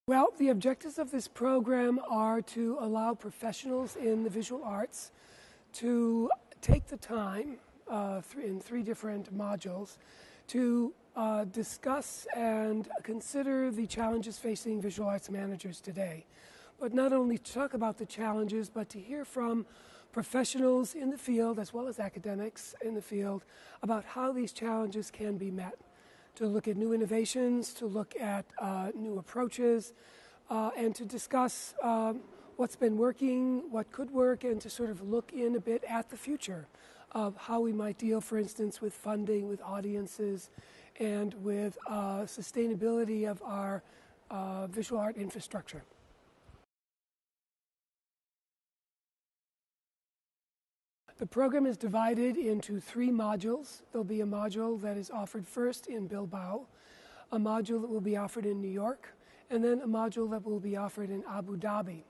Well, the objectives of this program are to allow professionals in the visual arts to take the time in 3 different modules to discuss and consider the challenges facing visual arts managers today. But not only to talk about the challenges, but to hear from professionals in the field as well as academics in the field about how these challenges can be met. To look at new innovations, to look at new approaches, and to discuss what's been working, what could work, and to sort of look in a bit at the future of how we might deal, for instance, with funding, with audiences, and with sustainability of our visual art infrastructure. The program is divided into 3 modules. There'll be a module that is offered first in Bilbao, a module that will be offered in New York, and then a module that will be offered in Abu Dhabi.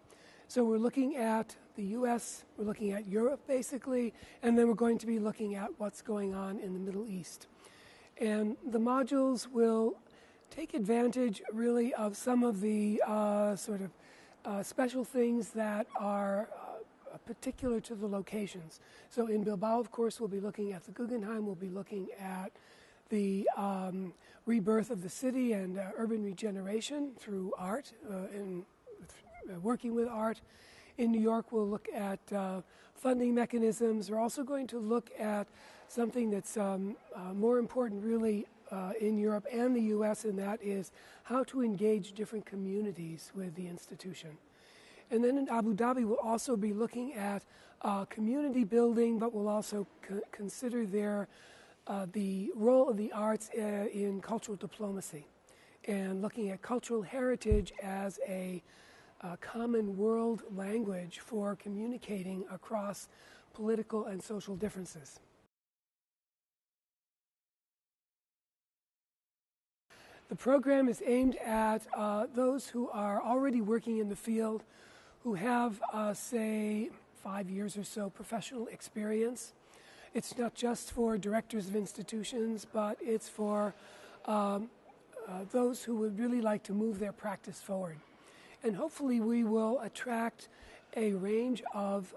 So we're looking at the US, we're looking at Europe basically, and then we're going to be looking at what's going on in the Middle East. And the modules will take advantage really of some of the special things that are particular to the locations. So in Bilbao, of course, we'll be looking at the Guggenheim, we'll be looking at the rebirth of the city and urban regeneration through art and working with art. In New York, we'll look at funding mechanisms. We're also going to look at something that's more important really in Europe and the US, and that is how to engage different communities with the institution. And then in Abu Dhabi, we'll also be looking at community building, but we'll also consider the role of the arts in cultural diplomacy and looking at cultural heritage as a common world language for communicating across political and social differences. The program is aimed at those who are already working in the field, who have, say, 5 years or so professional experience. It's not just for directors of institutions, but it's for those who would really like to move their practice forward. And hopefully we will attract a range of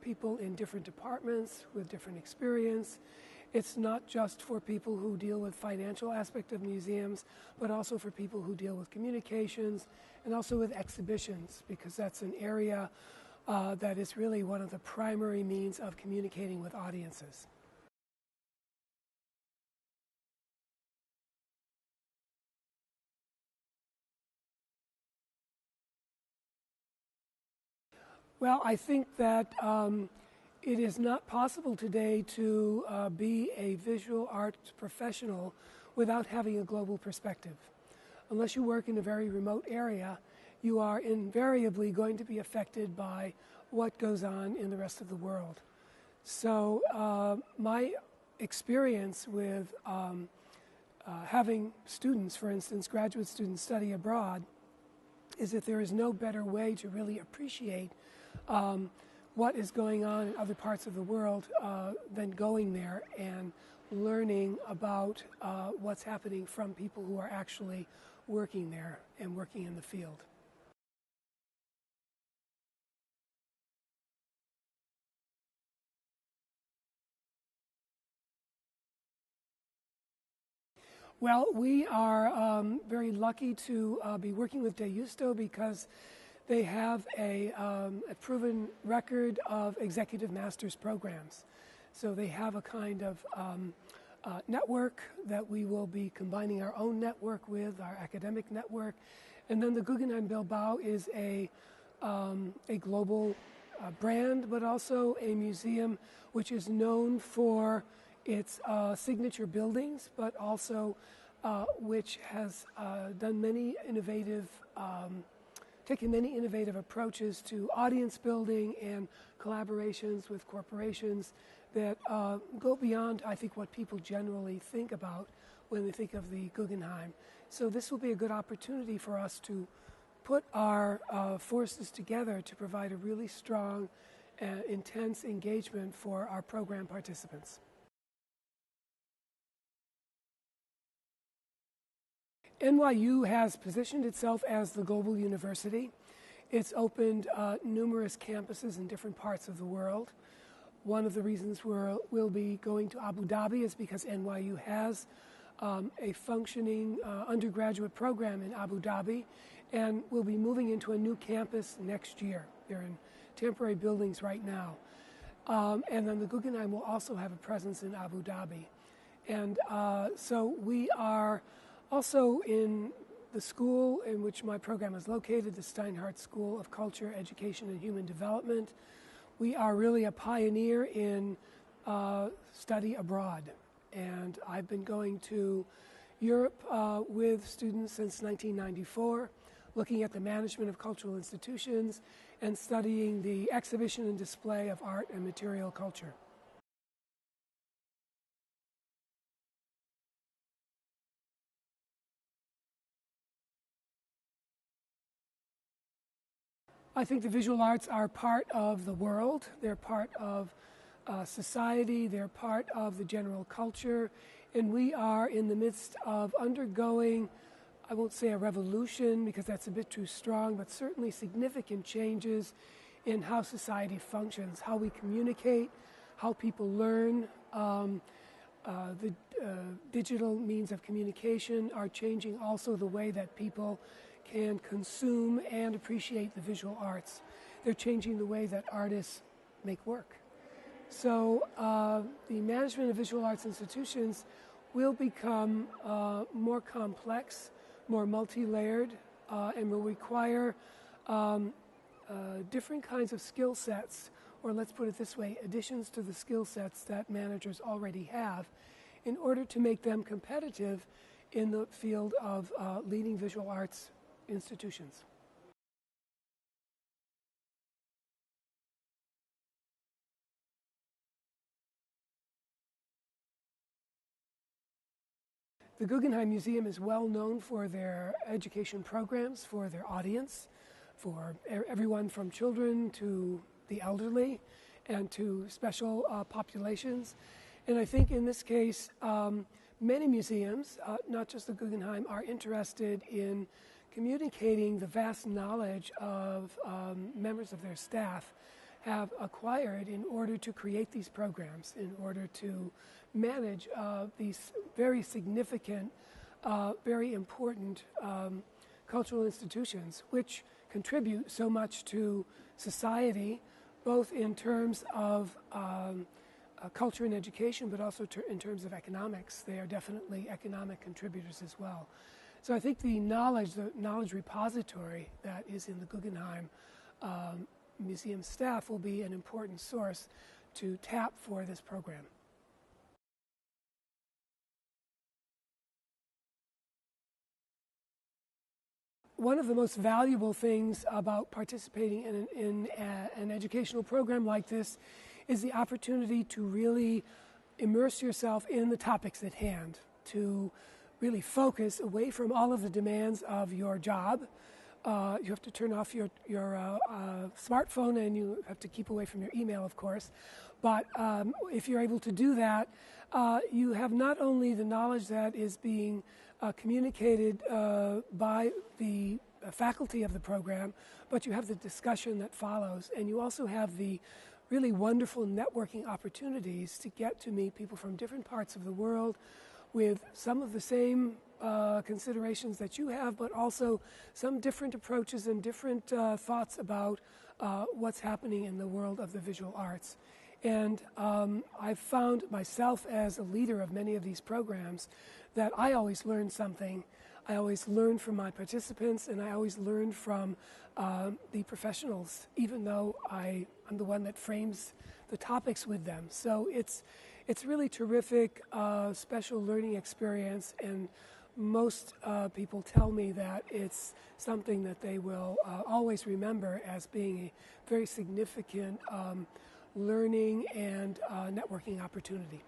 people in different departments with different experience. It's not just for people who deal with financial aspect of museums, but also for people who deal with communications and also with exhibitions, because that's an area that is really one of the primary means of communicating with audiences. Well, I think that it is not possible today to be a visual arts professional without having a global perspective. Unless you work in a very remote area, you are invariably going to be affected by what goes on in the rest of the world. So my experience with having students, for instance, graduate students study abroad, is that there is no better way to really appreciate what is going on in other parts of the world than going there and learning about what's happening from people who are actually working there and working in the field. Well, we are very lucky to be working with Deusto because they have a proven record of executive master's programs. So they have a kind of network that we will be combining our own network with, our academic network. And then the Guggenheim Bilbao is a global brand, but also a museum which is known for its signature buildings, but also which has done many innovative taken many innovative approaches to audience building and collaborations with corporations that go beyond, I think, what people generally think about when they think of the Guggenheim. So this will be a good opportunity for us to put our forces together to provide a really strong and intense engagement for our program participants. NYU has positioned itself as the global university. It's opened numerous campuses in different parts of the world. One of the reasons we'll be going to Abu Dhabi is because NYU has a functioning undergraduate program in Abu Dhabi, and we'll be moving into a new campus next year. They're in temporary buildings right now. And then the Guggenheim will also have a presence in Abu Dhabi. And so we are also in the school in which my program is located, the Steinhardt School of Culture, Education, and Human Development. We are really a pioneer in study abroad. And I've been going to Europe with students since 1994, looking at the management of cultural institutions and studying the exhibition and display of art and material culture. I think the visual arts are part of the world. They're part of society. They're part of the general culture. And we are in the midst of undergoing, I won't say a revolution because that's a bit too strong, but certainly significant changes in how society functions, how we communicate, how people learn. The digital means of communication are changing also the way that people can consume and appreciate the visual arts. They're changing the way that artists make work. So the management of visual arts institutions will become more complex, more multi-layered, and will require different kinds of skill sets, or let's put it this way, additions to the skill sets that managers already have in order to make them competitive in the field of leading visual arts institutions. The Guggenheim Museum is well known for their education programs, for their audience, for everyone from children to the elderly and to special populations. And I think in this case, many museums, not just the Guggenheim, are interested in communicating the vast knowledge of members of their staff have acquired in order to create these programs, in order to manage these very significant, very important cultural institutions, which contribute so much to society, both in terms of culture and education, but also in terms of economics. They are definitely economic contributors as well. So I think the knowledge repository that is in the Guggenheim museum staff will be an important source to tap for this program. One of the most valuable things about participating in an educational program like this is the opportunity to really immerse yourself in the topics at hand, to really focus away from all of the demands of your job. You have to turn off your smartphone, and you have to keep away from your email, of course. But if you're able to do that, you have not only the knowledge that is being communicated by the faculty of the program, but you have the discussion that follows, and you also have the really wonderful networking opportunities to get to meet people from different parts of the world with some of the same considerations that you have, but also some different approaches and different thoughts about what's happening in the world of the visual arts. And I've found myself as a leader of many of these programs that I always learn something. I always learn from my participants, and I always learn from the professionals, even though I'm the one that frames the topics with them. So it's really terrific, special learning experience, and most people tell me that it's something that they will always remember as being a very significant learning and networking opportunity.